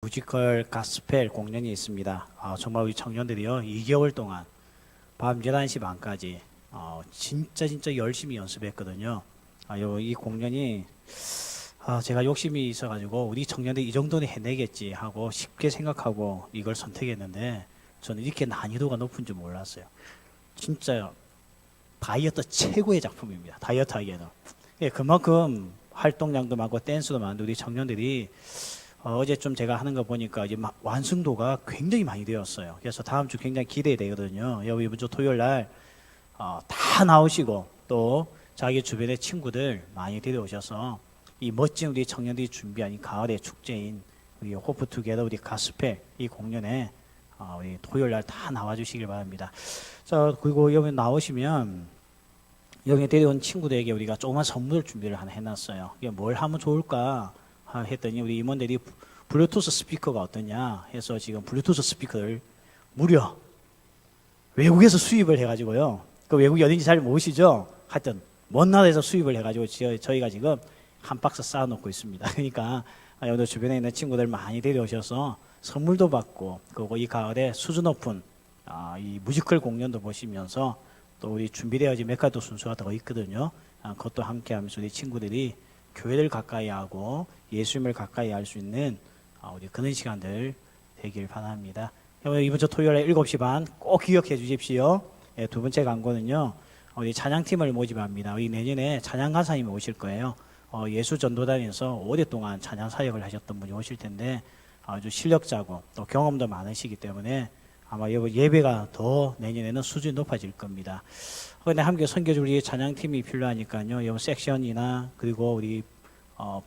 뮤지컬 가스펠 공연이 있습니다. 정말 우리 청년들이요 2개월 동안 밤 11시 반까지 진짜 열심히 연습했거든요. 이 공연이 제가 욕심이 있어가지고 우리 청년들이 이 정도는 해내겠지 하고 쉽게 생각하고 이걸 선택했는데 저는 이렇게 난이도가 높은 줄 몰랐어요. 진짜 다이어트 최고의 작품입니다. 다이어트 하기에는. 예, 그만큼 활동량도 많고 댄스도 많은데 우리 청년들이 어제 좀 제가 하는 거 보니까 이제 완성도가 굉장히 많이 되었어요. 그래서 다음 주 굉장히 기대되거든요. 이번 주 토요일 날 다 나오시고 또 자기 주변의 친구들 많이 데려오셔서 이 멋진 우리 청년들이 준비한 이 가을의 축제인 우리 호프 투게더 우리 가스펠 이 공연에 우리 토요일 날 다 나와주시길 바랍니다. 자, 그리고 여기 나오시면 여기 데려온 친구들에게 우리가 조그만 선물 준비를 하나 해놨어요. 이게 뭘 하면 좋을까 했더니 우리 임원들이 블루투스 스피커가 어떠냐 해서 지금 블루투스 스피커를 무려 외국에서 수입을 해가지고요. 그 외국이 어딘지 잘 모르시죠? 하여튼 먼 나라에서 수입을 해가지고 저희가 지금 한 박스 쌓아놓고 있습니다. 그러니까 여러분들 주변에 있는 친구들 많이 데려오셔서 선물도 받고 그리고 이 가을에 수준 높은 이 뮤지컬 공연도 보시면서 또 우리 준비되어진 메카도 순서가 더 있거든요. 그것도 함께 하면서 우리 친구들이 교회를 가까이 하고 예수님을 가까이 할 수 있는 우리 그런 시간들 되길 바랍니다. 이번 주 토요일에 7시 반 꼭 기억해 주십시오. 두 번째 광고는요. 우리 찬양팀을 모집합니다. 우리 내년에 찬양 간사님이 오실 거예요. 예수 전도단에서 오랫동안 찬양 사역을 하셨던 분이 오실 텐데 아주 실력자고 또 경험도 많으시기 때문에 아마 예배가 더 내년에는 수준이 높아질 겁니다. 그런데 함께 섬겨줄 우리 찬양팀이 필요하니까요. 이번 섹션이나 그리고 우리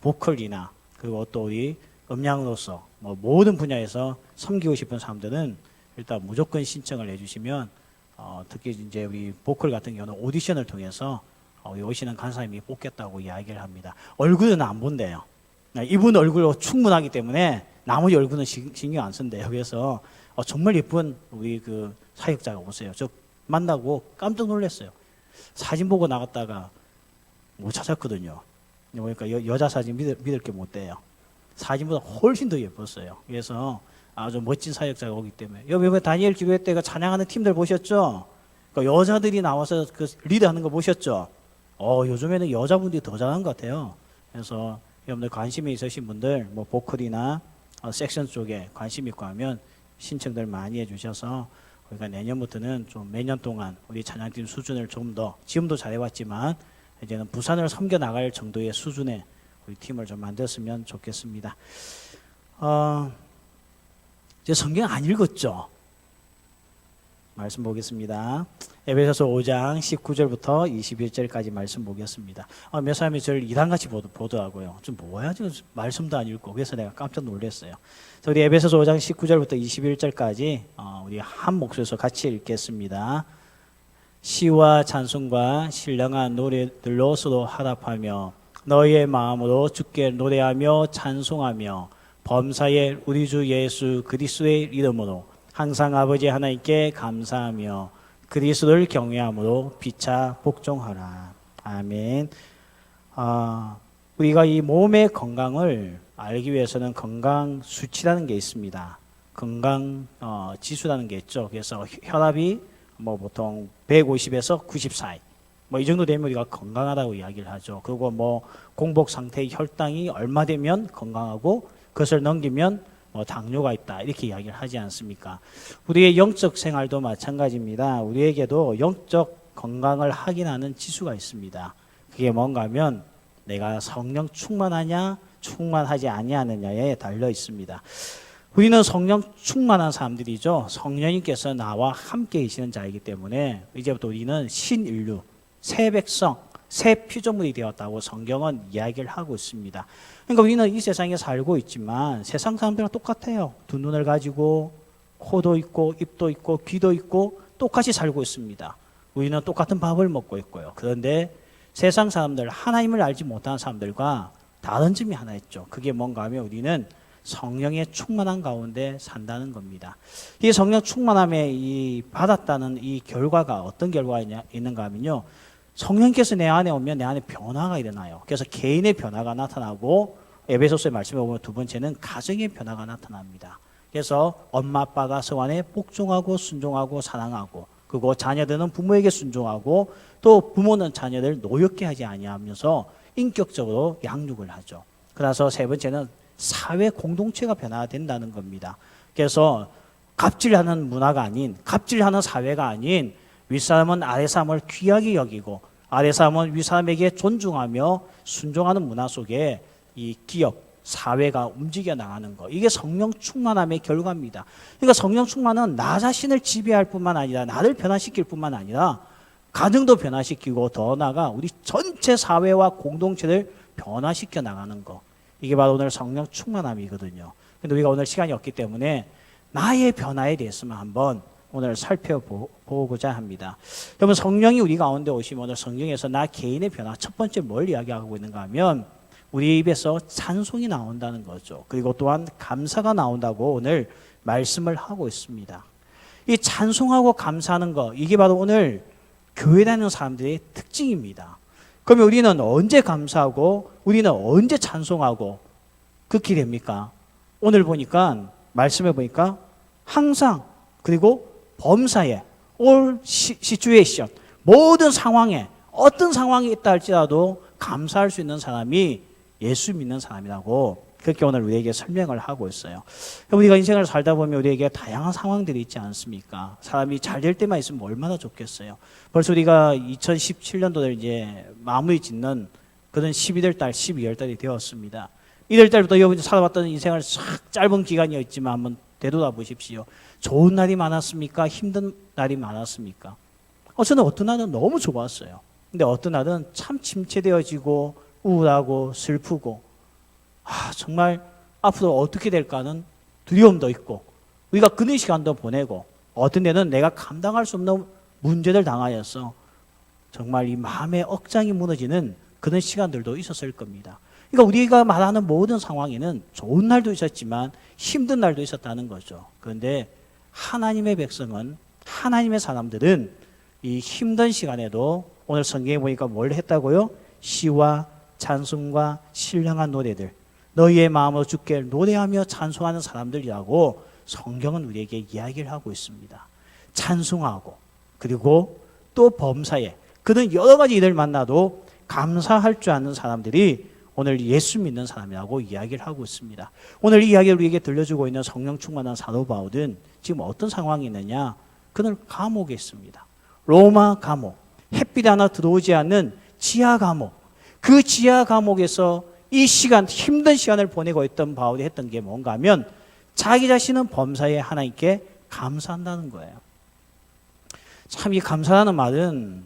보컬이나 그리고 또 우리 음향으로서 모든 분야에서 섬기고 싶은 사람들은 일단 무조건 신청을 해주시면 특히 이제 우리 보컬 같은 경우는 오디션을 통해서 우리 오시는 간사님이 뽑겠다고 이야기를 합니다. 얼굴은 안 본대요. 이분 얼굴로 충분하기 때문에 나머지 얼굴은 신경 안 쓴대요. 그래서 정말 예쁜 우리 그 사역자가 오세요. 저 만나고 깜짝 놀랐어요. 사진 보고 나갔다가 못 찾았거든요. 그러니까 여자 사진 믿을 게 못 돼요. 사진보다 훨씬 더 예뻤어요. 그래서 아주 멋진 사역자가 오기 때문에 여기 다니엘 기도회 때가 찬양하는 팀들 보셨죠? 그러니까 여자들이 나와서 그 리드하는 거 보셨죠? 요즘에는 여자분들이 더 잘하는 것 같아요. 그래서 여러분들 관심이 있으신 분들 뭐 보컬이나 섹션 쪽에 관심 있고 하면 신청들 많이 해주셔서 우리가 내년부터는 좀 매년 동안 우리 찬양팀 수준을 좀 더 지금도 잘해왔지만 이제는 부산을 섬겨 나갈 정도의 수준의 우리 팀을 좀 만들었으면 좋겠습니다. 이제 성경 안 읽었죠? 말씀 보겠습니다. 에베소서 5장 19절부터 21절까지 말씀 보겠습니다. 몇 사람이 저를 이단같이 보더라고요. 좀 뭐야 지금 말씀도 안 읽고. 그래서 내가 깜짝 놀랐어요. 우리 에베소서 5장 19절부터 21절까지 우리 한 목소리에서 같이 읽겠습니다. 시와 찬송과 신령한 노래들로 서로 화답하며 너희의 마음으로 주께 노래하며 찬송하며 범사의 우리 주 예수 그리스도의 이름으로 항상 아버지 하나님께 감사하며 그리스도를 경외함으로 피차 복종하라. 아멘. 우리가 이 몸의 건강을 알기 위해서는 건강 수치라는 게 있습니다. 건강 지수라는 게 있죠. 그래서 혈압이 보통 150에서 90 사이. 이 정도 되면 우리가 건강하다고 이야기를 하죠. 그리고 공복 상태의 혈당이 얼마 되면 건강하고 그것을 넘기면 당뇨가 있다 이렇게 이야기를 하지 않습니까? 우리의 영적 생활도 마찬가지입니다. 우리에게도 영적 건강을 확인하는 지수가 있습니다. 그게 뭔가 하면 내가 성령 충만하냐 충만하지 아니하느냐에 달려 있습니다. 우리는 성령 충만한 사람들이죠. 성령님께서 나와 함께 계시는 자이기 때문에 이제부터 우리는 신인류, 새 백성, 새 피조물이 되었다고 성경은 이야기를 하고 있습니다. 그러니까 우리는 이 세상에 살고 있지만 세상 사람들과 똑같아요. 두 눈을 가지고 코도 있고 입도 있고 귀도 있고 똑같이 살고 있습니다. 우리는 똑같은 밥을 먹고 있고요. 그런데 세상 사람들, 하나님을 알지 못하는 사람들과 다른 점이 하나 있죠. 그게 뭔가 하면 우리는 성령의 충만한 가운데 산다는 겁니다. 이 성령 충만함에 받았다는 이 결과가 어떤 결과가 있는가 하면요. 성령께서 내 안에 오면 내 안에 변화가 일어나요. 그래서 개인의 변화가 나타나고 에베소서의 말씀에 보면 두 번째는 가정의 변화가 나타납니다. 그래서 엄마 아빠가 서로 간에 복종하고 순종하고 사랑하고, 그리고 자녀들은 부모에게 순종하고, 또 부모는 자녀들을 노엽게 하지 아니하면서 인격적으로 양육을 하죠. 그래서 세 번째는 사회 공동체가 변화된다는 겁니다. 그래서 갑질하는 문화가 아닌, 갑질하는 사회가 아닌, 윗사람은 아랫사람을 귀하게 여기고 아랫사람은 윗사람에게 존중하며 순종하는 문화 속에 이 기업, 사회가 움직여 나가는 것, 이게 성령 충만함의 결과입니다. 그러니까 성령 충만은 나 자신을 지배할 뿐만 아니라 나를 변화시킬 뿐만 아니라 가정도 변화시키고 더 나아가 우리 전체 사회와 공동체를 변화시켜 나가는 것, 이게 바로 오늘 성령 충만함이거든요. 근데 우리가 오늘 시간이 없기 때문에 나의 변화에 대해서만 한번 오늘 살펴보고자 합니다. 여러분, 성령이 우리 가운데 오시면 오늘 성경에서 나 개인의 변화, 첫 번째 뭘 이야기하고 있는가 하면 우리 입에서 찬송이 나온다는 거죠. 그리고 또한 감사가 나온다고 오늘 말씀을 하고 있습니다. 이 찬송하고 감사하는 거, 이게 바로 오늘 교회 다니는 사람들의 특징입니다. 그러면 우리는 언제 감사하고 우리는 언제 찬송하고 그렇게 됩니까? 오늘 보니까, 말씀해 보니까 항상, 그리고 범사에, all situation, 모든 상황에, 어떤 상황이 있다 할지라도 감사할 수 있는 사람이 예수 믿는 사람이라고, 그렇게 오늘 우리에게 설명을 하고 있어요. 우리가 인생을 살다 보면 우리에게 다양한 상황들이 있지 않습니까? 사람이 잘 될 때만 있으면 얼마나 좋겠어요. 벌써 우리가 2017년도를 이제 마무리 짓는 그런 11월 달, 12월 달이 되었습니다. 1월 달부터 여러분이 살아왔던 인생을 싹 짧은 기간이었지만 한번 되돌아보십시오. 좋은 날이 많았습니까? 힘든 날이 많았습니까? 저는 어떤 날은 너무 좋았어요. 근데 어떤 날은 참 침체되어지고 우울하고 슬프고, 정말 앞으로 어떻게 될까는 두려움도 있고, 우리가 그런 시간도 보내고, 어떤 데는 내가 감당할 수 없는 문제를 당하여서 정말 이 마음의 억장이 무너지는 그런 시간들도 있었을 겁니다. 그러니까 우리가 말하는 모든 상황에는 좋은 날도 있었지만 힘든 날도 있었다는 거죠. 그런데 하나님의 백성은, 하나님의 사람들은 이 힘든 시간에도 오늘 성경에 보니까 뭘 했다고요? 시와 찬송과 신령한 노래들, 너희의 마음으로 주께 노래하며 찬송하는 사람들이라고 성경은 우리에게 이야기를 하고 있습니다. 찬송하고, 그리고 또 범사에, 그런 여러 가지 일을 만나도 감사할 줄 아는 사람들이 오늘 예수 믿는 사람이라고 이야기를 하고 있습니다. 오늘 이 이야기를 우리에게 들려주고 있는 성령 충만한 사도 바울은 지금 어떤 상황이 있느냐? 그는 감옥에 있습니다. 로마 감옥, 햇빛 하나 들어오지 않는 지하 감옥, 그 지하 감옥에서 이 시간, 힘든 시간을 보내고 있던 바울이 했던 게 뭔가 하면 자기 자신은 범사에 하나님께 감사한다는 거예요. 참 이 감사라는 말은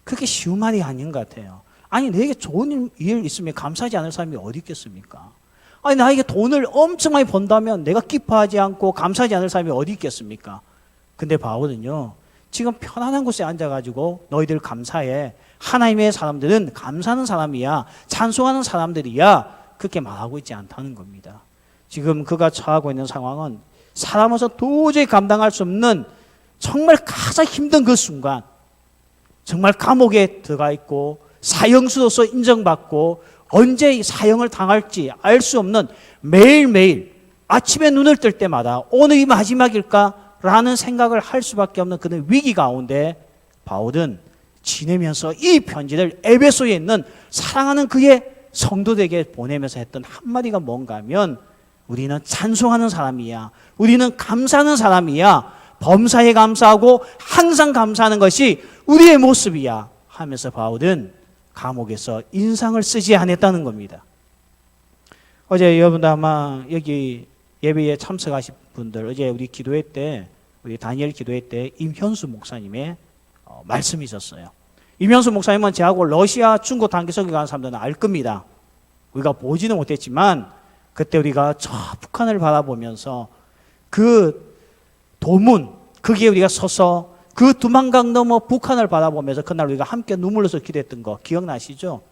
그렇게 쉬운 말이 아닌 것 같아요. 아니, 내게 좋은 일 있으면 감사하지 않을 사람이 어디 있겠습니까? 아니, 나에게 돈을 엄청 많이 번다면 내가 기뻐하지 않고 감사하지 않을 사람이 어디 있겠습니까? 근데 바울은요, 지금 편안한 곳에 앉아가지고 너희들 감사해, 하나님의 사람들은 감사하는 사람이야, 찬송하는 사람들이야, 그렇게 말하고 있지 않다는 겁니다. 지금 그가 처하고 있는 상황은 사람으로서 도저히 감당할 수 없는 정말 가장 힘든 그 순간, 정말 감옥에 들어가 있고 사형수로서 인정받고 언제 사형을 당할지 알 수 없는, 매일매일 아침에 눈을 뜰 때마다 오늘이 마지막일까라는 생각을 할 수밖에 없는 그런 위기 가운데 바울은 지내면서 이 편지를 에베소에 있는 사랑하는 그의 성도들에게 보내면서 했던 한마디가 뭔가 하면, 우리는 찬송하는 사람이야, 우리는 감사하는 사람이야, 범사에 감사하고 항상 감사하는 것이 우리의 모습이야 하면서 바울은 감옥에서 인상을 쓰지 않았다는 겁니다. 어제 여러분들 아마 여기 예배에 참석하신 분들, 어제 우리 기도회 때, 우리 다니엘 기도회 때 임현수 목사님의 말씀이 있었어요. 임현수 목사님은 저하고 러시아, 중국 단기석에 가는 사람들은 알 겁니다. 우리가 보지는 못했지만 그때 우리가 저 북한을 바라보면서 그 도문, 거기에 우리가 서서 그 두만강 넘어 북한을 바라보면서 그날 우리가 함께 눈물 흘려서 기도했던 거 기억나시죠?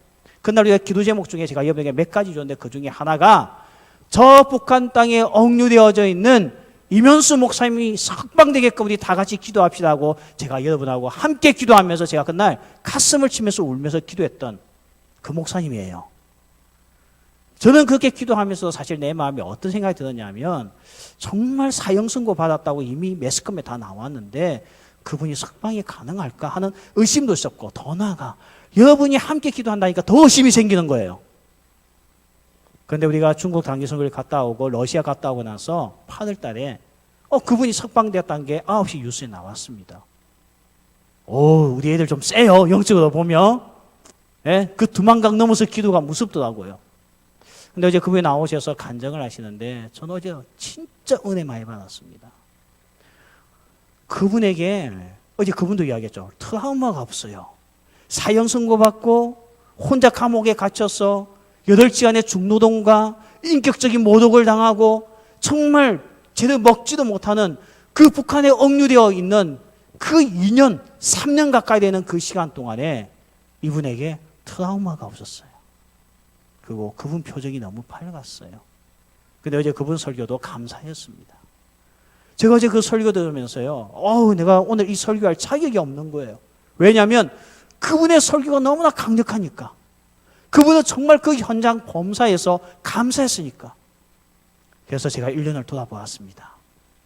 그날 우리가 기도 제목 중에 제가 여러분에게 몇 가지 줬는데 그 중에 하나가 저 북한 땅에 억류되어져 있는 임현수 목사님이 석방되게끔 우리 다 같이 기도합시다고 제가 여러분하고 함께 기도하면서 제가 그날 가슴을 치면서 울면서 기도했던 그 목사님이에요. 저는 그렇게 기도하면서 사실 내 마음에 어떤 생각이 들었냐면 정말 사형 선고 받았다고 이미 매스컴에 다 나왔는데 그분이 석방이 가능할까 하는 의심도 있었고, 더 나아가 여러분이 함께 기도한다니까 더 의심이 생기는 거예요. 그런데 우리가 중국 단기 선거를 갔다 오고 러시아 갔다 오고 나서 8월 달에 그분이 석방되었다는 게 9시 뉴스에 나왔습니다. 우리 애들 좀 세요. 영적으로 보면. 예? 그 두만강 넘어서 기도가 무섭더라고요. 근데 어제 그분이 나오셔서 간증을 하시는데 저는 어제 진짜 은혜 많이 받았습니다. 그분에게 어제 그분도 이야기했죠. 트라우마가 없어요. 사형 선고받고 혼자 감옥에 갇혀서 8시간의 중노동과 인격적인 모독을 당하고 정말 제대로 먹지도 못하는 그 북한에 억류되어 있는 그 2년, 3년 가까이 되는 그 시간 동안에 이분에게 트라우마가 없었어요. 그리고 그분 표정이 너무 밝았어요. 근데 어제 그분 설교도 감사했습니다. 제가 어제 그 설교 들으면서요, 내가 오늘 이 설교할 자격이 없는 거예요. 왜냐하면 그분의 설교가 너무나 강력하니까. 그분은 정말 그 현장 범사에서 감사했으니까. 그래서 제가 1년을 돌아보았습니다.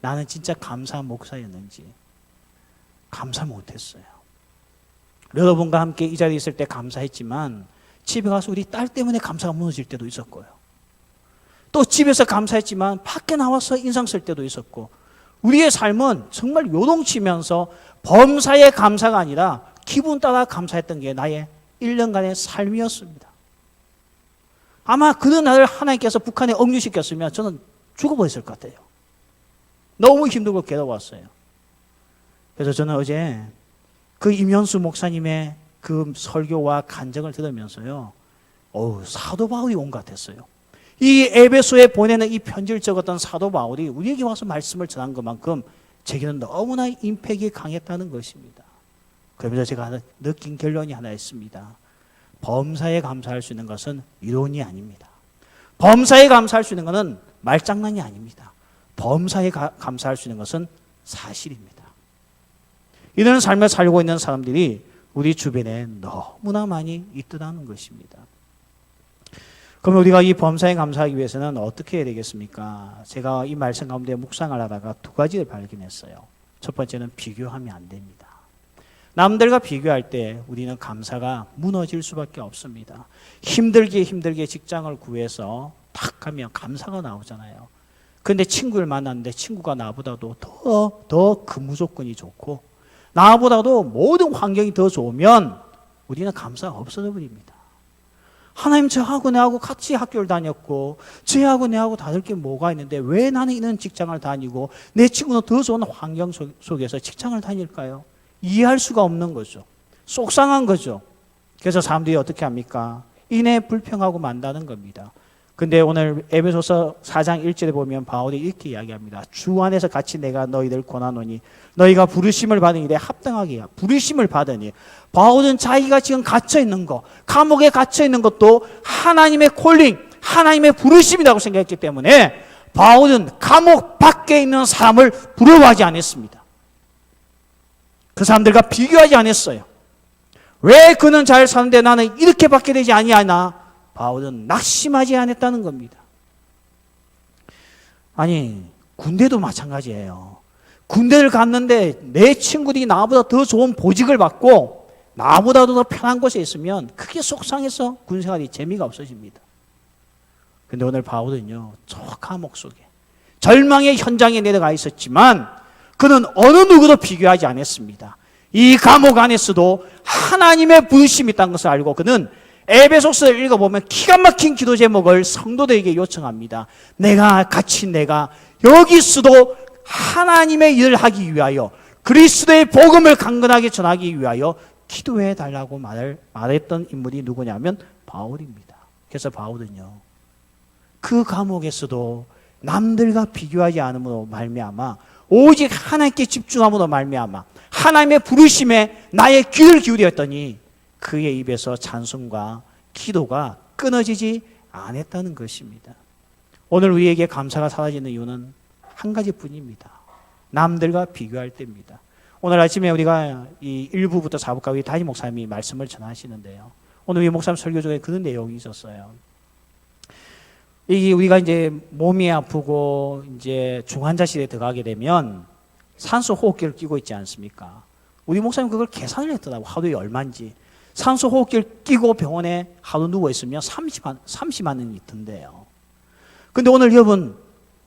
나는 진짜 감사한 목사였는지 감사 못했어요. 여러분과 함께 이 자리에 있을 때 감사했지만 집에 가서 우리 딸 때문에 감사가 무너질 때도 있었고요. 또 집에서 감사했지만 밖에 나와서 인상 쓸 때도 있었고, 우리의 삶은 정말 요동치면서 범사의 감사가 아니라 기분 따라 감사했던 게 나의 1년간의 삶이었습니다. 아마 그런 날을 하나님께서 북한에 억류시켰으면 저는 죽어버렸을 것 같아요. 너무 힘들고 괴로웠어요. 그래서 저는 어제 그 임현수 목사님의 그 설교와 간증을 들으면서요, 사도 바울이 온 것 같았어요. 이 에베소에 보내는 이 편지를 적었던 사도 바울이 우리에게 와서 말씀을 전한 것만큼 제게는 너무나 임팩이 강했다는 것입니다. 그러면서 제가 느낀 결론이 하나 있습니다. 범사에 감사할 수 있는 것은 이론이 아닙니다. 범사에 감사할 수 있는 것은 말장난이 아닙니다. 범사에 감사할 수 있는 것은 사실입니다. 이런 삶을 살고 있는 사람들이 우리 주변에 너무나 많이 있더라는 것입니다. 그럼 우리가 이 범사에 감사하기 위해서는 어떻게 해야 되겠습니까? 제가 이 말씀 가운데 묵상을 하다가 2가지를 발견했어요. 첫 번째는 비교하면 안 됩니다. 남들과 비교할 때 우리는 감사가 무너질 수밖에 없습니다. 힘들게 직장을 구해서 탁 하면 감사가 나오잖아요. 그런데 친구를 만났는데 친구가 나보다도 더 근무 조건이 좋고 나보다도 모든 환경이 더 좋으면 우리는 감사가 없어져 버립니다. 하나님, 저하고 내하고 같이 학교를 다녔고 저하고 내하고 다를 게 뭐가 있는데 왜 나는 이런 직장을 다니고 내 친구는 더 좋은 환경 속에서 직장을 다닐까요? 이해할 수가 없는 거죠. 속상한 거죠. 그래서 사람들이 어떻게 합니까? 인해 불평하고 만다는 겁니다. 근데 오늘 에베소서 4장 1절에 보면 바울이 이렇게 이야기합니다. 주 안에서 같이 내가 너희를 권하노니 너희가 부르심을 받은 일에 합당하게 부르심을 받으니. 바울은 자기가 지금 갇혀있는 것, 감옥에 갇혀있는 것도 하나님의 콜링, 하나님의 부르심이라고 생각했기 때문에 바울은 감옥 밖에 있는 사람을 부러워하지 않았습니다. 그 사람들과 비교하지 않았어요. 왜 그는 잘 사는데 나는 이렇게 받게 되지 아니하나? 바울은 낙심하지 않았다는 겁니다. 아니, 군대도 마찬가지예요. 군대를 갔는데 내 친구들이 나보다 더 좋은 보직을 받고 나보다도 더 편한 곳에 있으면 그게 속상해서 군생활이 재미가 없어집니다. 그런데 오늘 바울은요, 저 감옥 속에 절망의 현장에 내려가 있었지만 그는 어느 누구도 비교하지 않았습니다. 이 감옥 안에서도 하나님의 부르심이 있다는 것을 알고 그는 에베소서를 읽어보면 기가 막힌 기도 제목을 성도들에게 요청합니다. 내가 여기서도 하나님의 일을 하기 위하여 그리스도의 복음을 강건하게 전하기 위하여 기도해 달라고 말했던 인물이 누구냐면 바울입니다. 그래서 바울은요, 그 감옥에서도 남들과 비교하지 않음으로 말미암아 오직 하나님께 집중함으로 말미암아 하나님의 부르심에 나의 귀를 기울였더니 그의 입에서 찬송과 기도가 끊어지지 않았다는 것입니다. 오늘 우리에게 감사가 사라지는 이유는 한 가지뿐입니다. 남들과 비교할 때입니다. 오늘 아침에 우리가 이 1부부터 4부까지 우리 담임 목사님이 말씀을 전하시는데요. 오늘 우리 목사님 설교 중에 그런 내용이 있었어요. 이게 우리가 이제 몸이 아프고 이제 중환자실에 들어가게 되면 산소 호흡기를 끼고 있지 않습니까? 우리 목사님 그걸 계산을 했더라고. 하루에 얼마인지. 산소 호흡기를 끼고 병원에 하루 누워 있으면 30만 원이 든대요. 근데 오늘 여러분,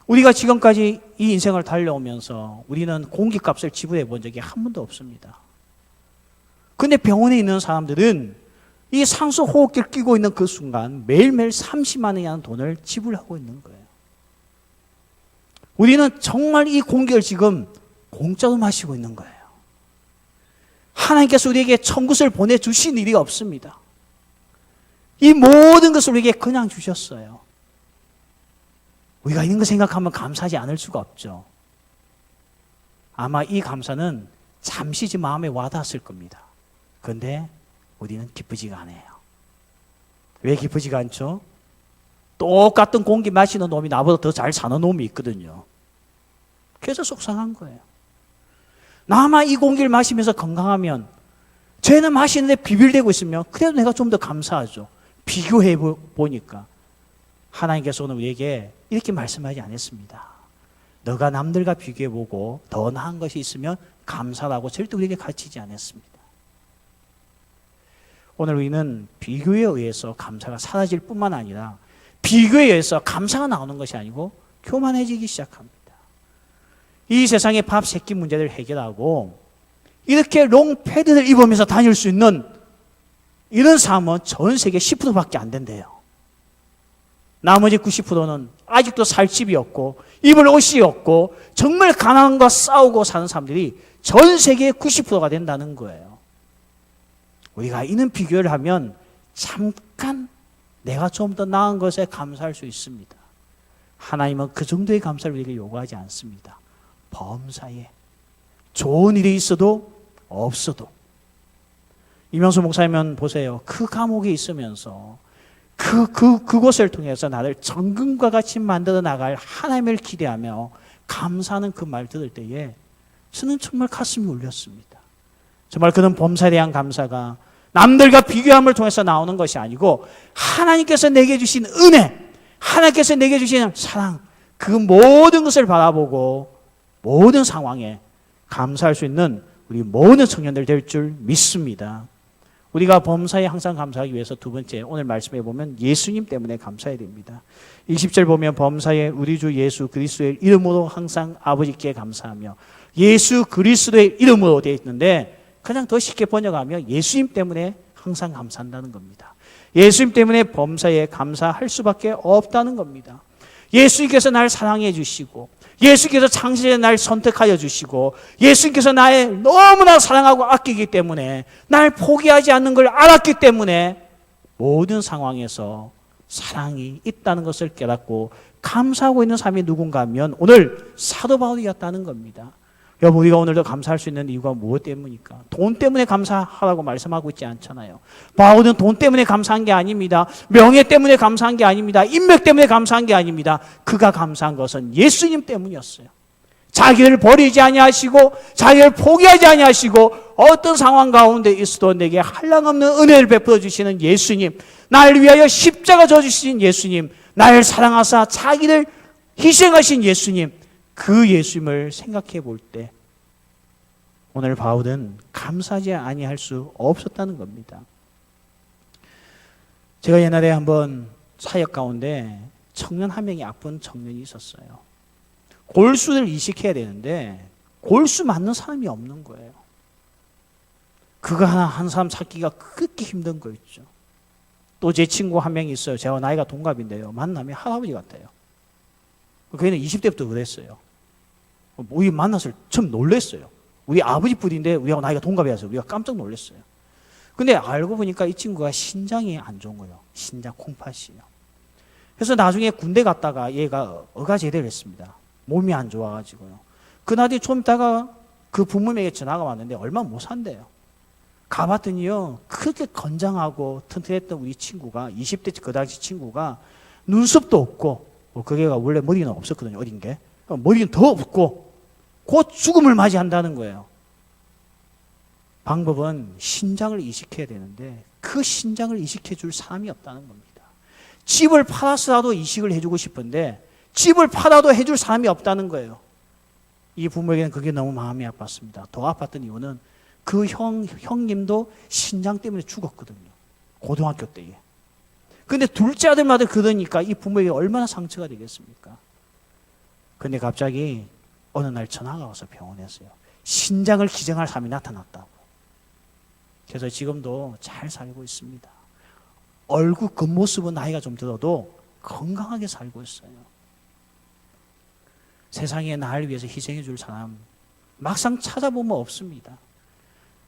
우리가 지금까지 이 인생을 달려오면서 우리는 공기값을 지불해 본 적이 한 번도 없습니다. 근데 병원에 있는 사람들은 이 산소 호흡기를 끼고 있는 그 순간 매일매일 30만 원이라는 돈을 지불하고 있는 거예요. 우리는 정말 이 공기를 지금 공짜로 마시고 있는 거예요. 하나님께서 우리에게 천국을 보내주신 일이 없습니다. 이 모든 것을 우리에게 그냥 주셨어요. 우리가 있는 거 생각하면 감사하지 않을 수가 없죠. 아마 이 감사는 잠시 마음에 와닿았을 겁니다. 그런데 우리는 기쁘지가 않아요. 왜 기쁘지가 않죠? 똑같은 공기 마시는 놈이 나보다 더 잘 사는 놈이 있거든요. 그래서 속상한 거예요. 나만 이 공기를 마시면서 건강하면, 쟤는 마시는데 비빌대고 있으면 그래도 내가 좀 더 감사하죠. 비교해 보니까 하나님께서 오늘 우리에게 이렇게 말씀하지 않았습니다. 너가 남들과 비교해보고 더 나은 것이 있으면 감사라고 절대 우리에게 가르치지 않았습니다. 오늘 우리는 비교에 의해서 감사가 사라질 뿐만 아니라 비교에 의해서 감사가 나오는 것이 아니고 교만해지기 시작합니다. 이 세상의 밥 세 끼 문제를 해결하고 이렇게 롱패드를 입으면서 다닐 수 있는 이런 사람은 전 세계 10%밖에 안 된대요. 나머지 90%는 아직도 살 집이 없고 입을 옷이 없고 정말 가난과 싸우고 사는 사람들이 전 세계의 90%가 된다는 거예요. 우리가 이런 비교를 하면 잠깐 내가 좀 더 나은 것에 감사할 수 있습니다. 하나님은 그 정도의 감사를 우리에게 요구하지 않습니다. 범사에 좋은 일이 있어도 없어도. 이명수 목사님은 보세요. 그 감옥에 있으면서 그곳을 통해서 나를 정금과 같이 만들어 나갈 하나님을 기대하며 감사하는 그 말 들을 때에 저는 정말 가슴이 울렸습니다. 정말 그는 범사에 대한 감사가 남들과 비교함을 통해서 나오는 것이 아니고 하나님께서 내게 주신 은혜, 하나님께서 내게 주신 사랑, 그 모든 것을 바라보고 모든 상황에 감사할 수 있는 우리 모든 청년들 될 줄 믿습니다. 우리가 범사에 항상 감사하기 위해서 두 번째, 오늘 말씀해 보면 예수님 때문에 감사해야 됩니다. 20절 보면 범사에 우리 주 예수 그리스도의 이름으로 항상 아버지께 감사하며, 예수 그리스도의 이름으로 되어 있는데 그냥 더 쉽게 번역하면 예수님 때문에 항상 감사한다는 겁니다. 예수님 때문에 범사에 감사할 수밖에 없다는 겁니다. 예수님께서 날 사랑해 주시고, 예수님께서 창세전에 날 선택하여 주시고, 예수님께서 나를 너무나 사랑하고 아끼기 때문에, 날 포기하지 않는 걸 알았기 때문에 모든 상황에서 사랑이 있다는 것을 깨닫고 감사하고 있는 사람이 누군가 하면 오늘 사도 바울이었다는 겁니다. 여러분, 우리가 오늘도 감사할 수 있는 이유가 무엇 때문입니까? 돈 때문에 감사하라고 말씀하고 있지 않잖아요. 바울은 돈 때문에 감사한 게 아닙니다. 명예 때문에 감사한 게 아닙니다. 인맥 때문에 감사한 게 아닙니다. 그가 감사한 것은 예수님 때문이었어요. 자기를 버리지 아니하시고 자기를 포기하지 아니하시고 어떤 상황 가운데 있어도 내게 한량없는 은혜를 베풀어 주시는 예수님, 나를 위하여 십자가 져 주신 예수님, 나를 사랑하사 자기를 희생하신 예수님, 그 예수님을 생각해 볼 때 오늘 바울은 감사하지 아니할 수 없었다는 겁니다. 제가 옛날에 한번 사역 가운데 청년 한 명이 아픈 청년이 있었어요. 골수를 이식해야 되는데 골수 맞는 사람이 없는 거예요. 그거 한 사람 찾기가 그렇게 힘든 거 있죠. 또 제 친구 한 명이 있어요. 제가 나이가 동갑인데요. 만나면 할아버지 같아요. 그애는 20대부터 그랬어요. 우리 만나서 좀 놀랬어요. 우리 아버지 뿌리인데 우리하고 나이가 동갑이라서 우리가 깜짝 놀랐어요. 근데 알고 보니까 이 친구가 신장이 안 좋은 거예요. 신장 콩팥이에요. 그래서 나중에 군대 갔다가 얘가 의과 제대를 했습니다. 몸이 안 좋아가지고요. 그날이 좀 있다가 그 부모님에게 전화가 왔는데 얼마 못 산대요. 가봤더니요, 그렇게 건장하고 튼튼했던 우리 친구가, 20대 그 당시 친구가 눈썹도 없고, 그게가 원래 머리는 없었거든요. 어린 게. 머리는 더 없고 곧 죽음을 맞이한다는 거예요. 방법은 신장을 이식해야 되는데 그 신장을 이식해 줄 사람이 없다는 겁니다. 집을 팔아서라도 이식을 해주고 싶은데 집을 팔아도 해줄 사람이 없다는 거예요. 이 부모에게는 그게 너무 마음이 아팠습니다. 더 아팠던 이유는 그 형님도 신장 때문에 죽었거든요. 고등학교 때에. 근데 둘째 아들마다 그러니까 이 부모에게 얼마나 상처가 되겠습니까? 근데 갑자기 어느 날 전화가 와서 병원에서요. 신장을 기증할 사람이 나타났다고. 그래서 지금도 잘 살고 있습니다. 얼굴 겉모습은 나이가 좀 들어도 건강하게 살고 있어요. 세상에 나를 위해서 희생해 줄 사람 막상 찾아보면 없습니다.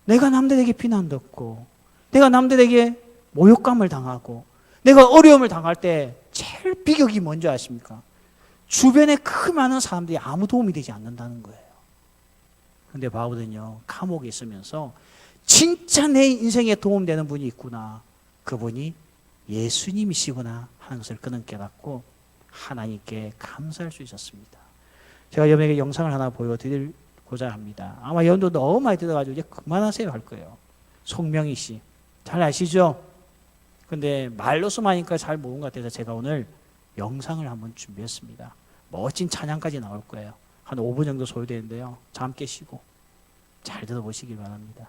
내가 남들에게 비난받고 내가 남들에게 모욕감을 당하고 내가 어려움을 당할 때 제일 비극이 뭔지 아십니까? 주변에 그 많은 사람들이 아무 도움이 되지 않는다는 거예요. 근데 바울은요, 감옥에 있으면서 진짜 내 인생에 도움되는 분이 있구나. 그분이 예수님이시구나 하는 것을 그는 깨닫고 하나님께 감사할 수 있었습니다. 제가 여러분에게 영상을 하나 보여드리고자 합니다. 아마 여러분도 너무 많이 들어가지고 이제 그만하세요 할 거예요. 송명희 씨. 잘 아시죠? 근데 말로서만 하니까 잘 모르는 것 같아서 제가 오늘 영상을 한번 준비했습니다. 멋진 찬양까지 나올 거예요. 한 5분 정도 소요되는데요. 잠 깨시고 잘 들어보시길 바랍니다.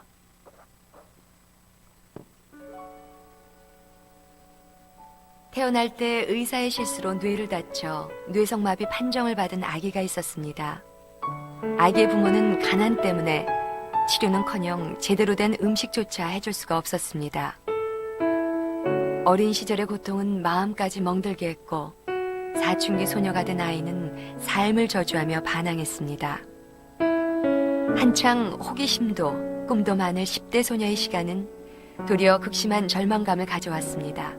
태어날 때 의사의 실수로 뇌를 다쳐 뇌성마비 판정을 받은 아기가 있었습니다. 아기의 부모는 가난 때문에 치료는커녕 제대로 된 음식조차 해줄 수가 없었습니다. 어린 시절의 고통은 마음까지 멍들게 했고 사춘기 소녀가 된 아이는 삶을 저주하며 반항했습니다. 한창 호기심도 꿈도 많을 10대 소녀의 시간은 도리어 극심한 절망감을 가져왔습니다.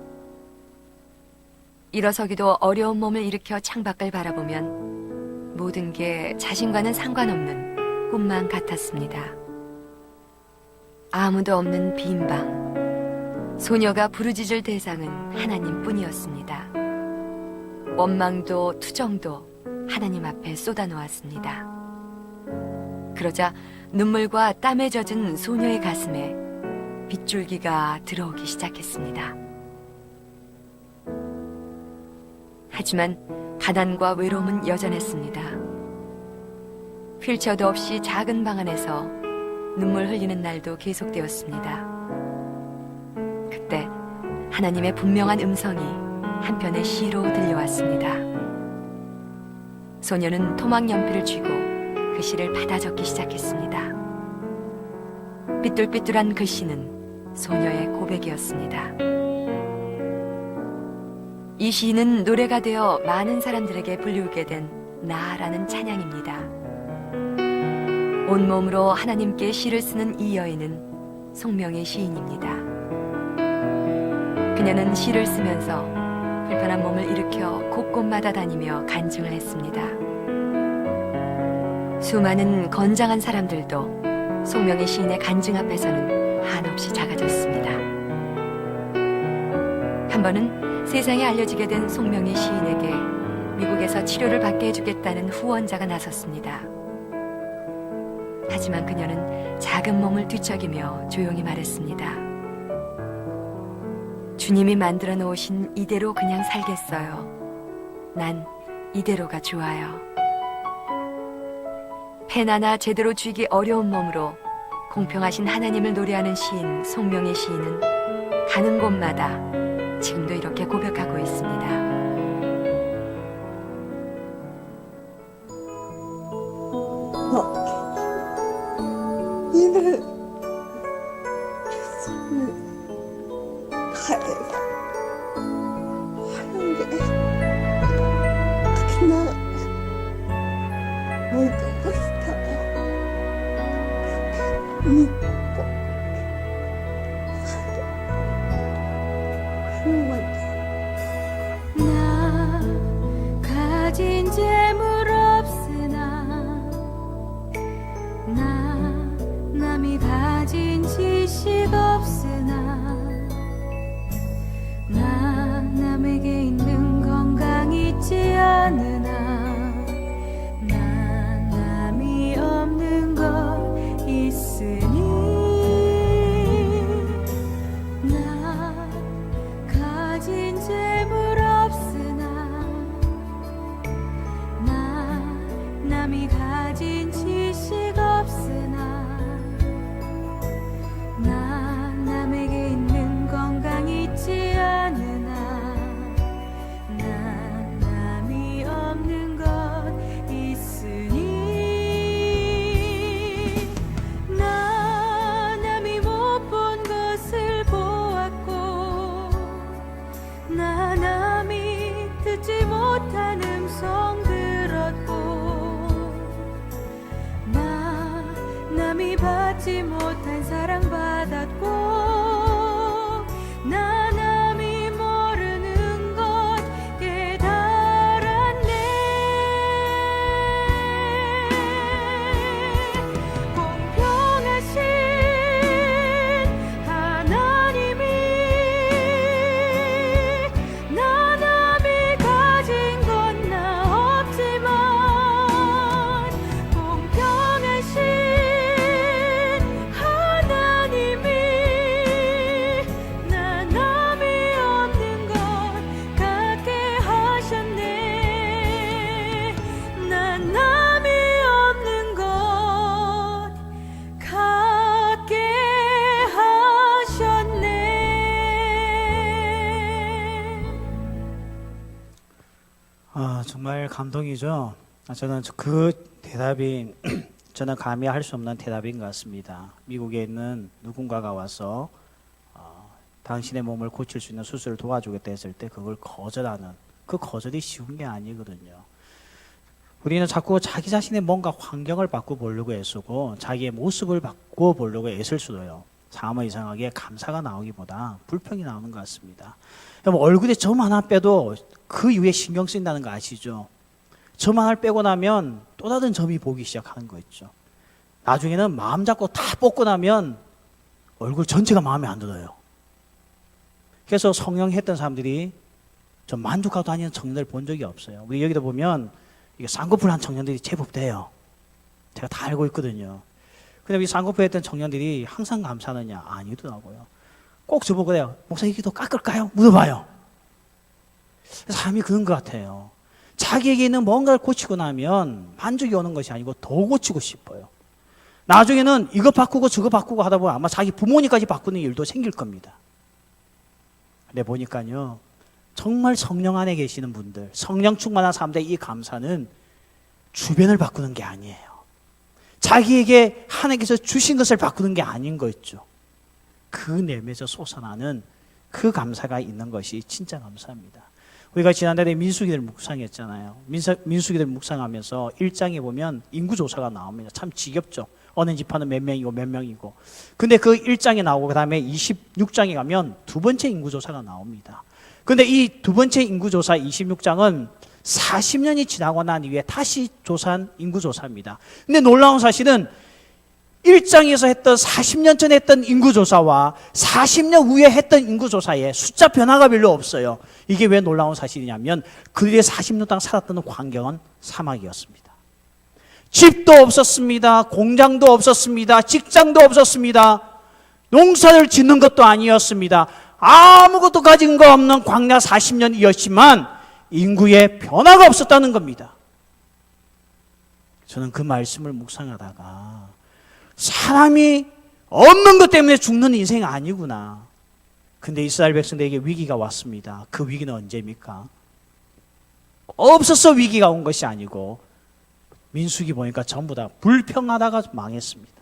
일어서기도 어려운 몸을 일으켜 창밖을 바라보면 모든 게 자신과는 상관없는 꿈만 같았습니다. 아무도 없는 빈 방, 소녀가 부르짖을 대상은 하나님뿐이었습니다. 원망도 투정도 하나님 앞에 쏟아놓았습니다. 그러자 눈물과 땀에 젖은 소녀의 가슴에 빗줄기가 들어오기 시작했습니다. 하지만 가난과 외로움은 여전했습니다. 휠체어도 없이 작은 방 안에서 눈물 흘리는 날도 계속되었습니다. 그때 하나님의 분명한 음성이 한편의 시로 들려왔습니다. 소녀는 토막 연필을 쥐고 그 시를 받아 적기 시작했습니다. 삐뚤삐뚤한 글씨는 소녀의 고백이었습니다. 이 시는 노래가 되어 많은 사람들에게 불리우게 된 나라는 찬양입니다. 온몸으로 하나님께 시를 쓰는 이 여인은 송명의 시인입니다. 그녀는 시를 쓰면서 불편한 몸을 일으켜 곳곳마다 다니며 간증을 했습니다. 수많은 건장한 사람들도 송명의 시인의 간증 앞에서는 한없이 작아졌습니다. 한 번은 세상에 알려지게 된 송명의 시인에게 미국에서 치료를 받게 해주겠다는 후원자가 나섰습니다. 하지만 그녀는 작은 몸을 뒤척이며 조용히 말했습니다. 주님이 만들어 놓으신 이대로 그냥 살겠어요. 난 이대로가 좋아요. 펜 하나 제대로 쥐기 어려운 몸으로 공평하신 하나님을 노래하는 시인 송명의 시인은 가는 곳마다 지금도 이렇게 고백하고 있습니다. 이를 가야 하는 게 그날 모두고 싶어요. 믿고 그런 건데 나 가진 재물 없으나 나 남이 가진 지식 없으나 나 남에게 있는 건강 있지 않으나 나 남이 없는 것 있으니 받지 못한 사랑받았고 나 남이 모르는 것 깨달았네. 공평하신 하나님이 나 남이 가진 건 나 없지만 공평하신 하나님이 나 남이 없는 것 갖게 하셨네. 나 남이 없는 것 갖게 하셨네. 정말 감동이죠. 저는 그 대답이 저는 감히 할 수 없는 대답인 것 같습니다. 미국에 있는 누군가가 와서 당신의 몸을 고칠 수 있는 수술을 도와주겠다 했을 때 그걸 거절하는, 그 거절이 쉬운 게 아니거든요. 우리는 자꾸 자기 자신의 뭔가 환경을 바꿔보려고 애쓰고 자기의 모습을 바꿔보려고 애쓸수도요, 사뭇 이상하게 감사가 나오기보다 불평이 나오는 것 같습니다. 여러분, 얼굴에 점 하나 빼도 그 이후에 신경 쓰인다는 거 아시죠? 점 하나를 빼고 나면 또 다른 점이 보기 시작하는 거 있죠. 나중에는 마음 잡고 다 뽑고 나면 얼굴 전체가 마음에 안 들어요. 그래서 성형했던 사람들이 좀 만족하고 다니는 청년들 본 적이 없어요. 우리 여기도 보면 이게 쌍꺼풀 한 청년들이 제법 돼요. 제가 다 알고 있거든요. 근데 우리 쌍꺼풀 했던 청년들이 항상 감사하느냐? 아니더라고요. 꼭 저보고 그래요. 목사님, 이게 더 깎을까요? 물어봐요. 사람이 그런 것 같아요. 자기에게 있는 뭔가를 고치고 나면 만족이 오는 것이 아니고 더 고치고 싶어요. 나중에는 이거 바꾸고 저거 바꾸고 하다 보면 아마 자기 부모님까지 바꾸는 일도 생길 겁니다. 근데 보니까요, 정말 성령 안에 계시는 분들, 성령 충만한 사람들의 이 감사는 주변을 바꾸는 게 아니에요. 자기에게 하나님께서 주신 것을 바꾸는 게 아닌 거 있죠. 그 내면에서 솟아나는 그 감사가 있는 것이 진짜 감사합니다. 우리가 지난달에 민수기를 묵상했잖아요. 민수기를 묵상하면서 1장에 보면 인구조사가 나옵니다. 참 지겹죠. 어느 지파는 몇 명이고 몇 명이고. 근데 그 1장에 나오고 그 다음에 26장에 가면 두 번째 인구조사가 나옵니다. 근데 이 두 번째 인구조사 26장은 40년이 지나고 난 이후에 다시 조사한 인구조사입니다. 근데 놀라운 사실은 1장에서 했던 40년 전에 했던 인구조사와 40년 후에 했던 인구조사에 숫자 변화가 별로 없어요. 이게 왜 놀라운 사실이냐면 그들의 40년 동안 살았던 환경은 사막이었습니다. 집도 없었습니다. 공장도 없었습니다. 직장도 없었습니다. 농사를 짓는 것도 아니었습니다. 아무것도 가진 거 없는 광야 40년이었지만 인구에 변화가 없었다는 겁니다. 저는 그 말씀을 묵상하다가 사람이 없는 것 때문에 죽는 인생이 아니구나. 근데 이스라엘 백성들에게 위기가 왔습니다. 그 위기는 언제입니까? 없어서 위기가 온 것이 아니고 민수기 보니까 전부 다 불평하다가 망했습니다.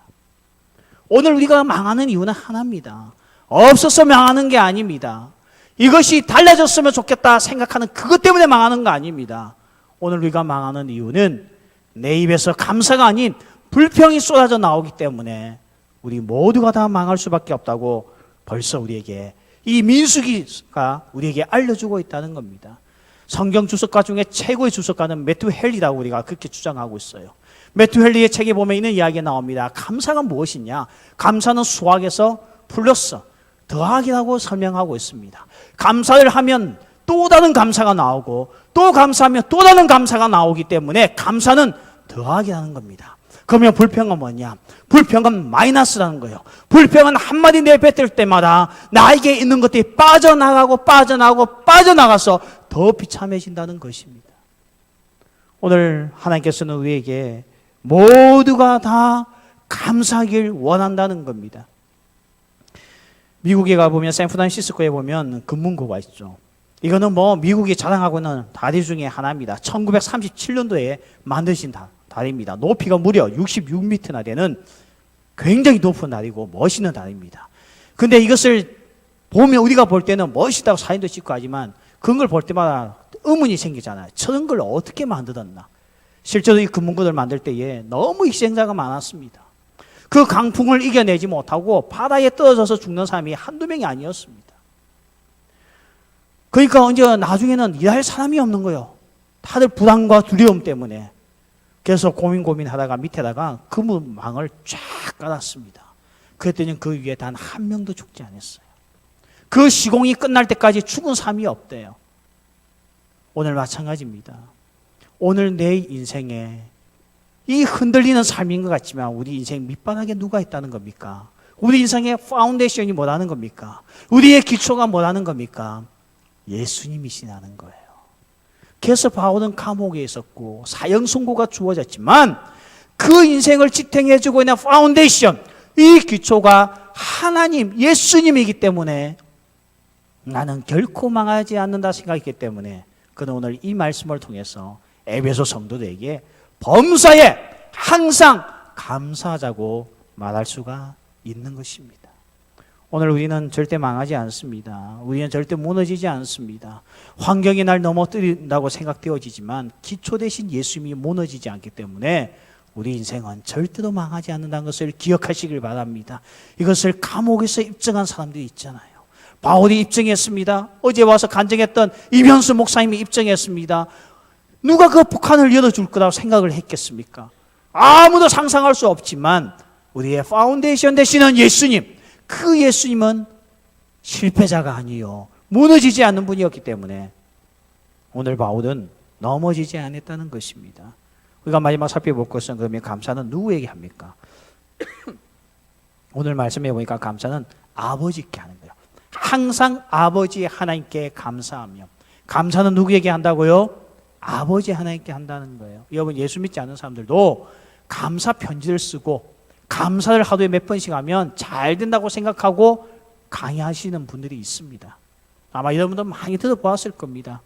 오늘 우리가 망하는 이유는 하나입니다. 없어서 망하는 게 아닙니다. 이것이 달라졌으면 좋겠다 생각하는 그것 때문에 망하는 거 아닙니다. 오늘 우리가 망하는 이유는 내 입에서 감사가 아닌 불평이 쏟아져 나오기 때문에 우리 모두가 다 망할 수밖에 없다고 벌써 우리에게 이 민수기가 우리에게 알려주고 있다는 겁니다. 성경 주석가 중에 최고의 주석가는 매튜 헨리라고 우리가 그렇게 주장하고 있어요. 매튜 헨리의 책에 보면 있는 이야기가 나옵니다. 감사가 무엇이냐? 감사는 수학에서 플러스, 더하기라고 설명하고 있습니다. 감사를 하면 또 다른 감사가 나오고 또 감사하면 또 다른 감사가 나오기 때문에 감사는 더하기라는 겁니다. 그러면 불평은 뭐냐? 불평은 마이너스라는 거예요. 불평은 한마디 내뱉을 때마다 나에게 있는 것들이 빠져나가서 더 비참해진다는 것입니다. 오늘 하나님께서는 우리에게 모두가 다 감사하길 원한다는 겁니다. 미국에 가보면 샌프란시스코에 보면 금문고가 있죠. 이거는 미국이 자랑하고 있는 다리 중에 하나입니다. 1937년도에 만드신 다리입니다. 높이가 무려 66m나 되는 굉장히 높은 다리고 멋있는 다리입니다. 근데 이것을 보면 우리가 볼 때는 멋있다고 사진도 찍고 하지만 그런 걸 볼 때마다 의문이 생기잖아요. 저런 걸 어떻게 만들었나? 실제로 이 금문고를 만들 때에 너무 희생자가 많았습니다. 그 강풍을 이겨내지 못하고 바다에 떨어져서 죽는 사람이 한두 명이 아니었습니다. 그러니까 언제 나중에는 일할 사람이 없는 거예요. 다들 불안과 두려움 때문에. 그래서 고민하다가 밑에다가 그물망을 쫙 깔았습니다. 그랬더니 그 위에 단 한 명도 죽지 않았어요. 그 시공이 끝날 때까지 죽은 사람이 없대요. 오늘 마찬가지입니다. 오늘 내 인생에 이 흔들리는 삶인 것 같지만 우리 인생 밑바닥에 누가 있다는 겁니까? 우리 인생의 파운데이션이 뭐라는 겁니까? 우리의 기초가 뭐라는 겁니까? 예수님이시라는 거예요. 그래서 바울은 감옥에 있었고 사형 선고가 주어졌지만 그 인생을 지탱해주고 있는 파운데이션, 이 기초가 하나님, 예수님이기 때문에 나는 결코 망하지 않는다 생각했기 때문에 그는 오늘 이 말씀을 통해서 에베소 성도들에게 범사에 항상 감사하자고 말할 수가 있는 것입니다. 오늘 우리는 절대 망하지 않습니다. 우리는 절대 무너지지 않습니다. 환경이 날 넘어뜨린다고 생각되어지지만 기초 대신 예수님이 무너지지 않기 때문에 우리 인생은 절대로 망하지 않는다는 것을 기억하시길 바랍니다. 이것을 감옥에서 입증한 사람들이 있잖아요. 바울이 입증했습니다. 어제 와서 간증했던 이면수 목사님이 입증했습니다. 누가 그 북한을 열어줄 거라고 생각을 했겠습니까? 아무도 상상할 수 없지만 우리의 파운데이션 되시는 예수님, 그 예수님은 실패자가 아니요 무너지지 않는 분이었기 때문에 오늘 바울은 넘어지지 않았다는 것입니다. 우리가 마지막 살펴볼 것은 그러면 감사는 누구에게 합니까? 오늘 말씀해 보니까 감사는 아버지께 하는 거예요. 항상 아버지 하나님께 감사하며. 감사는 누구에게 한다고요? 아버지 하나님께 한다는 거예요. 여러분 예수 믿지 않는 사람들도 감사 편지를 쓰고 감사를 하루에 몇 번씩 하면 잘 된다고 생각하고 강의하시는 분들이 있습니다. 아마 여러분도 많이 들어보았을 겁니다.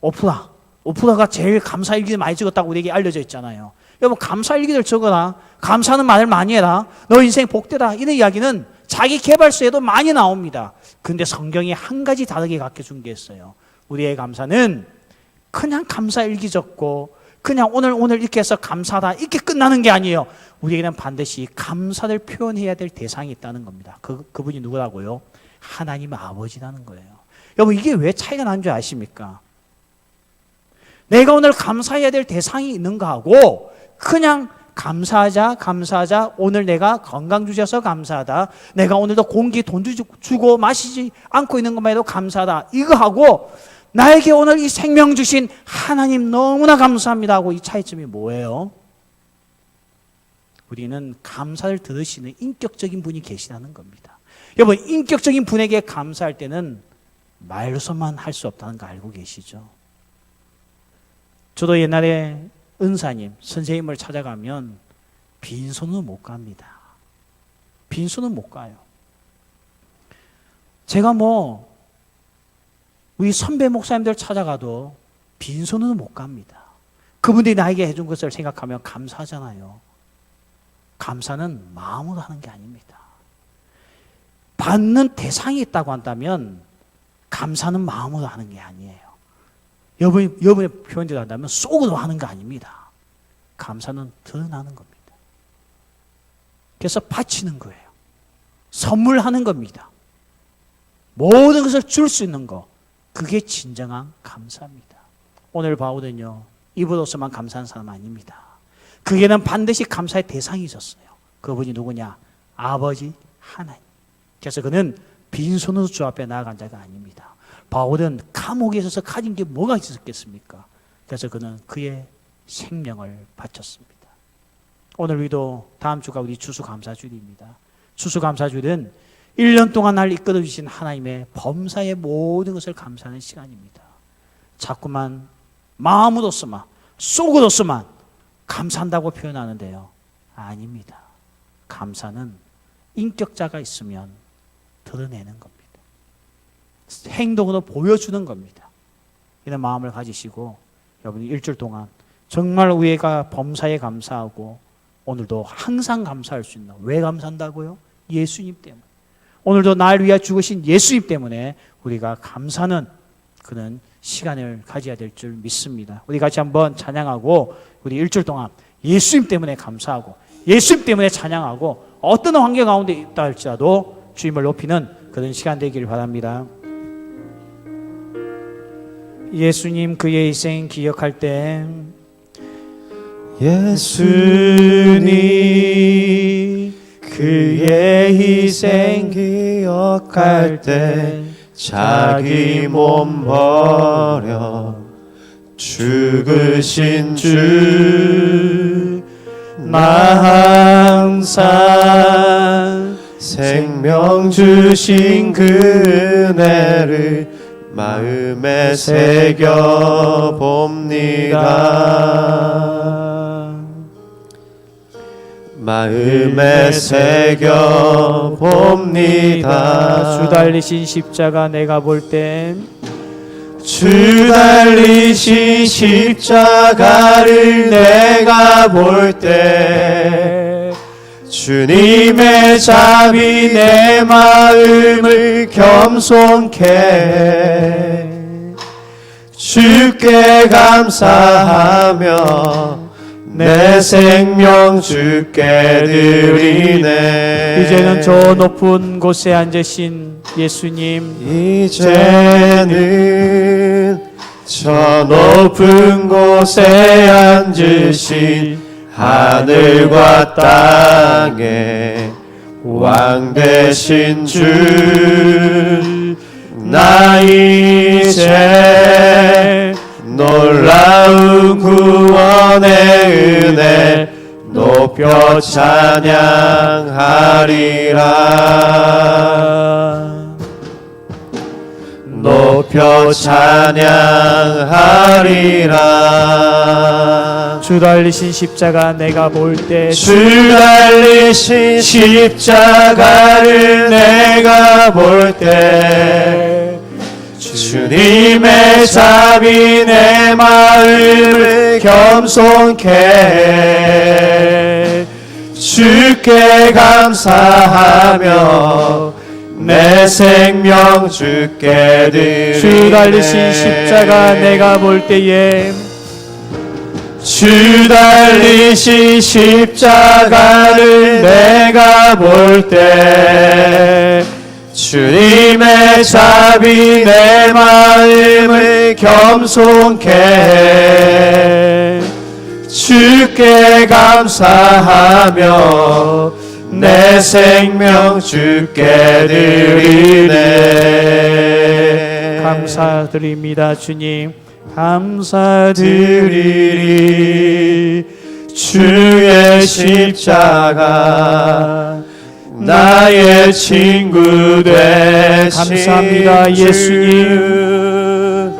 오프라가 제일 감사일기를 많이 적었다고 우리에게 알려져 있잖아요. 여러분 감사일기를 적어라. 감사하는 말을 많이 해라. 너 인생 복되다. 이런 이야기는 자기 개발서에도 많이 나옵니다. 그런데 성경이 한 가지 다르게 가르쳐준 게 있어요. 우리의 감사는 그냥 감사일기 적고 그냥 오늘 이렇게 해서 감사하다 이렇게 끝나는 게 아니에요. 우리에게는 반드시 감사를 표현해야 될 대상이 있다는 겁니다. 그분이 누구라고요? 하나님 아버지라는 거예요. 여러분 이게 왜 차이가 나는 줄 아십니까? 내가 오늘 감사해야 될 대상이 있는가 하고 그냥 감사하자 오늘 내가 건강 주셔서 감사하다, 내가 오늘도 공기 돈 주고 마시지 않고 있는 것만 해도 감사하다, 이거 하고 나에게 오늘 이 생명 주신 하나님 너무나 감사합니다 하고 이 차이점이 뭐예요? 우리는 감사를 들으시는 인격적인 분이 계시다는 겁니다. 여러분 인격적인 분에게 감사할 때는 말로서만 할 수 없다는 거 알고 계시죠? 저도 옛날에 은사님, 선생님을 찾아가면 빈손은 못 갑니다. 빈손은 못 가요. 제가 우리 선배 목사님들 찾아가도 빈손은 못 갑니다. 그분들이 나에게 해준 것을 생각하면 감사하잖아요. 감사는 마음으로 하는 게 아닙니다. 받는 대상이 있다고 한다면 감사는 마음으로 하는 게 아니에요. 여러분의 표현대로 한다면 속으로 하는 거 아닙니다. 감사는 드러나는 겁니다. 그래서 바치는 거예요. 선물하는 겁니다. 모든 것을 줄 수 있는 거, 그게 진정한 감사입니다. 오늘 바울은요, 입으로서만 감사하는 사람 아닙니다. 그에는 반드시 감사의 대상이 있었어요. 그분이 누구냐? 아버지 하나님. 그래서 그는 빈손으로 주 앞에 나아간 자가 아닙니다. 바울은 감옥에 있어서 가진 게 뭐가 있었겠습니까? 그래서 그는 그의 생명을 바쳤습니다. 오늘 우리도 다음 주가 우리 추수감사주일입니다. 추수감사주일은 1년 동안 날 이끌어 주신 하나님의 범사의 모든 것을 감사하는 시간입니다. 자꾸만 마음으로서만, 속으로서만 감사한다고 표현하는데요, 아닙니다. 감사는 인격자가 있으면 드러내는 겁니다. 행동으로 보여주는 겁니다. 이런 마음을 가지시고 여러분이 일주일 동안 정말 우리가 범사에 감사하고 오늘도 항상 감사할 수 있는, 왜 감사한다고요? 예수님 때문에. 오늘도 날 위하여 죽으신 예수님 때문에 우리가 감사하는 그런 시간을 가져야 될 줄 믿습니다. 우리 같이 한번 찬양하고 우리 일주일 동안 예수님 때문에 감사하고 예수님 때문에 찬양하고 어떤 환경 가운데 있다 할지라도 주님을 높이는 그런 시간 되기를 바랍니다. 예수님 그의 희생 기억할 때 예수님 그의 희생 기억할 때 자기 몸 버려 죽으신 주 나 항상 생명 주신 그 은혜를 마음에 새겨 봅니다. 마음에 새겨 봅니다. 주 달리신 십자가 내가 볼 땐 주 달리신 십자가를 내가 볼 때 주님의 자비 내 마음을 겸손케 주께 감사하며 내 생명 주께 드리네. 이제는 저 높은 곳에 앉으신 예수님 이제는 저 높은 곳에 앉으신 하늘과 땅에 왕 되신 주 나 이제 놀라운 구원의 은혜 높여 찬양하리라. 높여 찬양하리라. 주 달리신 십자가 내가 볼 때 주 달리신 십자가를 내가 볼 때 주님의 자비 내 마음을 겸손케 주께 감사하며 내 생명 주께 드리네. 주 달리신 십자가 내가 볼 때에 주 달리신 십자가를 내가 볼 때 주님의 자비 내 마음을 겸손케 주께 감사하며 내 생명 주께 드리네. 감사드립니다. 주님 감사드리리. 주의 십자가 나의 친구 되신 감사합니다. 예수님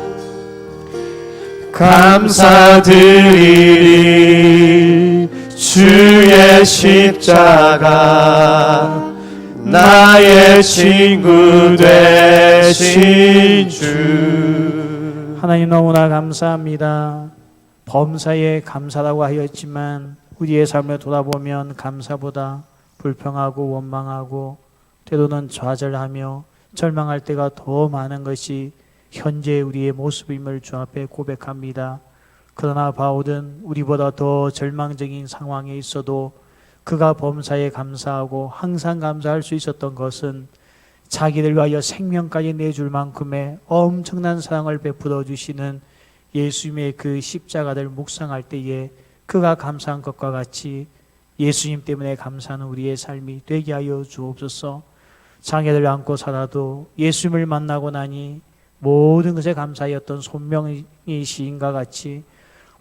감사드리리. 주의 십자가 나의 친구 되신 주. 하나님 너무나 감사합니다. 범사에 감사라고 하였지만 우리의 삶을 돌아보면 감사보다 불평하고 원망하고 때로는 좌절하며 절망할 때가 더 많은 것이 현재 우리의 모습임을 주 앞에 고백합니다. 그러나 바울은 우리보다 더 절망적인 상황에 있어도 그가 범사에 감사하고 항상 감사할 수 있었던 것은 자기를 위하여 생명까지 내줄 만큼의 엄청난 사랑을 베풀어 주시는 예수님의 그 십자가를 묵상할 때에 그가 감사한 것과 같이 예수님 때문에 감사하는 우리의 삶이 되게 하여 주옵소서. 장애를 안고 살아도 예수님을 만나고 나니 모든 것에 감사하였던 손명희 시인과 같이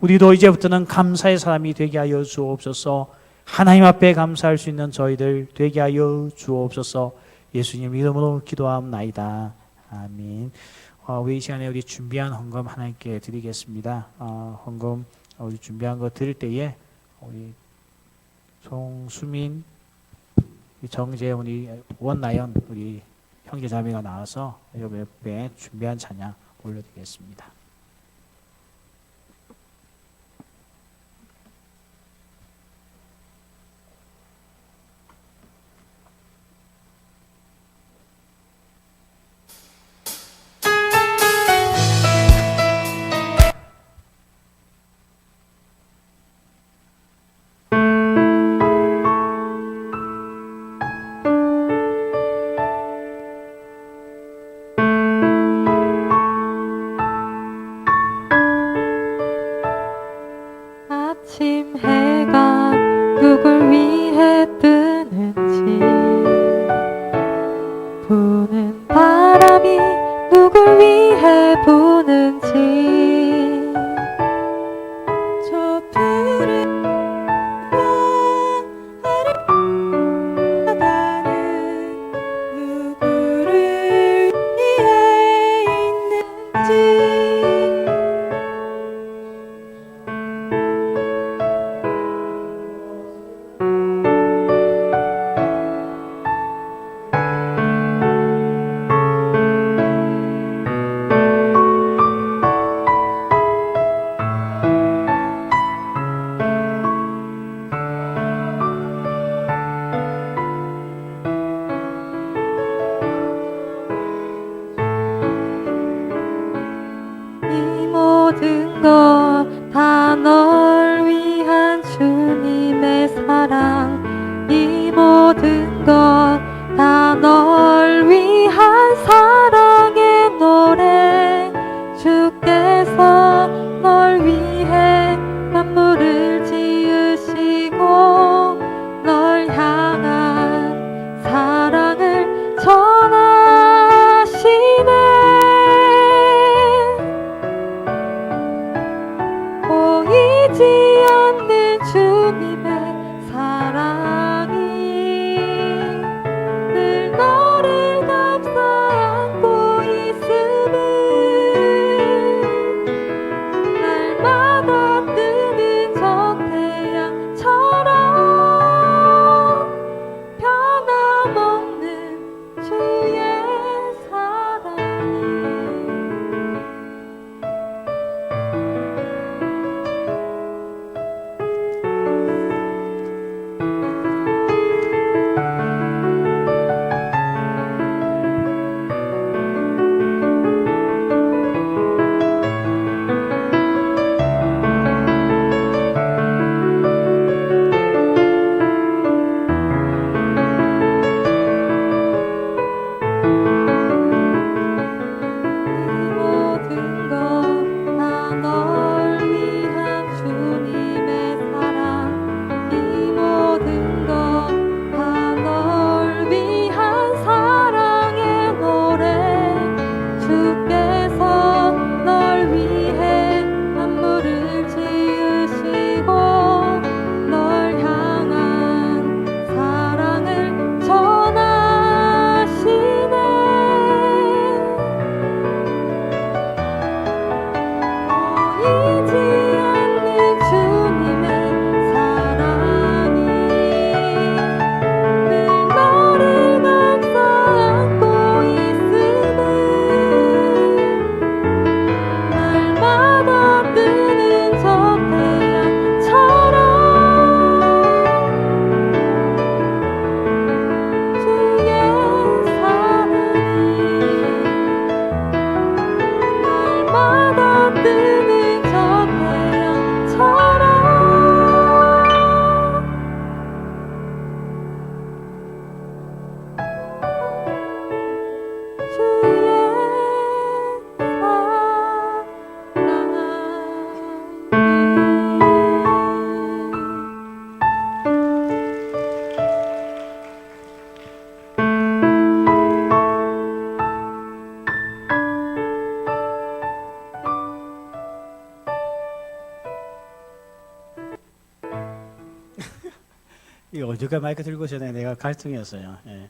우리도 이제부터는 감사의 사람이 되게 하여 주옵소서. 하나님 앞에 감사할 수 있는 저희들 되게 하여 주옵소서. 예수님 이름으로 기도하옵나이다. 아멘. 우리 이 시간에 우리 준비한 헌금 하나님께 드리겠습니다. 헌금 우리 준비한 거 드릴 때에 우리 송수민, 정재훈, 우리 원나연 우리 형제자매가 나와서 옆에 준비한 찬양 올려드리겠습니다. 아침 해가 누굴 위해 뜨는지 부는 바람이 누굴 위해 부는지 저 푸른 바다는 누구를 위해 있는지 이 모든 것 다 널 위한 주님의 사랑 이 모든 것 다 널 위한 사랑의 노래 주께서 널 위해 만물을 지으시고 널 향한 사랑을 전하시네 보이지 않는 주님의 사랑이 늘 너를 감싸 안고 있음을 날마다 뜨는 저 태양처럼 변함없는 주의 사랑이 이 모든 것 다 널 위한 주님의 사랑 이 모든 것 다 널 위한 사랑의 노래 주께서 널 위해 만물을 지으시고 널 향한 사랑을 전하시네 보이지 않는 주님의 사랑이 늘 너를 감싸 안고 있음을 날마다 뜨는 저 태양처럼 주의 사랑이 날마다 뜨는 저 태양처럼 주의 사랑이 이 어디가 마이크 들고 전에 내가 갈등이었어요. 예.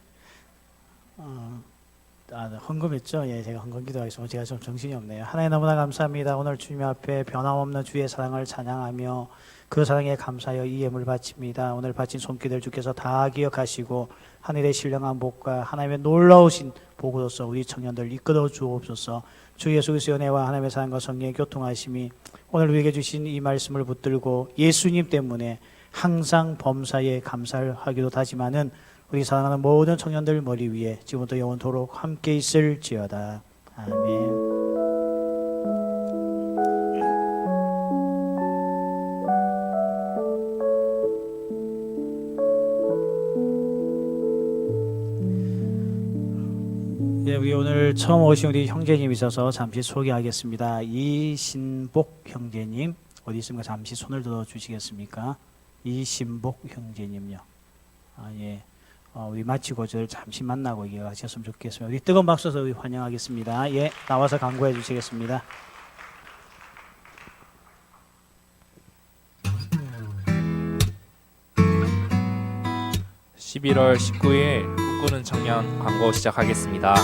헌금했죠. 예, 제가 헌금 기도하겠습니다. 제가 좀 정신이 없네요. 하나님 너무나 감사합니다. 오늘 주님 앞에 변함없는 주의 사랑을 찬양하며 그 사랑에 감사하여 이 예물 바칩니다. 오늘 바친 손길들 주께서 다 기억하시고 하늘의 신령한 복과 하나님의 놀라우신 복으로서 우리 청년들 이끌어 주옵소서. 주 예수 그리스도의 은혜와 하나님의 사랑과 성령의 교통하심이 오늘 우리에게 주신 이 말씀을 붙들고 예수님 때문에 항상 범사에 감사를 하기도 다짐하는 우리 사랑하는 모든 청년들 머리 위에 지금부터 영원토록 함께 있을지어다. 아멘. 예, 우리 오늘 처음 오신 우리 형제님 있어서 잠시 소개하겠습니다. 이신복 형제님, 어디 있습니까? 잠시 손을 들어 주시겠습니까? 이신복 형제님요. 예. 우리 마치고 저를 잠시 만나고 얘기하셨으면 좋겠습니다. 우리 뜨거운 박수로 우리 환영하겠습니다. 예, 나와서 강구해 주시겠습니다. (11월 19일) 꿈꾸는 청년 광고 시작하겠습니다.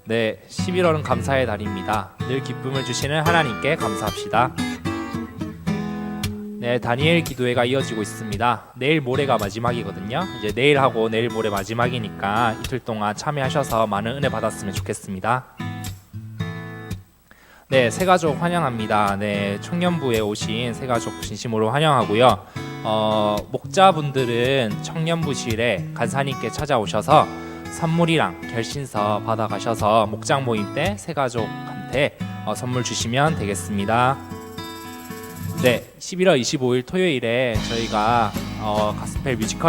네, 11월은 감사의 달입니다. 늘 기쁨을 주시는 하나님께 감사합시다. 네, 다니엘 기도회가 이어지고 있습니다. 내일 모레가 마지막이거든요. 이제 내일하고 내일 모레 마지막이니까 이틀 동안 참여하셔서 많은 은혜 받았으면 좋겠습니다. 네, 새가족 환영합니다. 네, 청년부에 오신 새가족 진심으로 환영하고요. 목자분들은 청년부실에 간사님께 찾아오셔서 선물이랑 결신서 받아가셔서 목장 모임 때 새가족한테 선물 주시면 되겠습니다. 네, 11월 25일 토요일에 저희가 가스펠 뮤지컬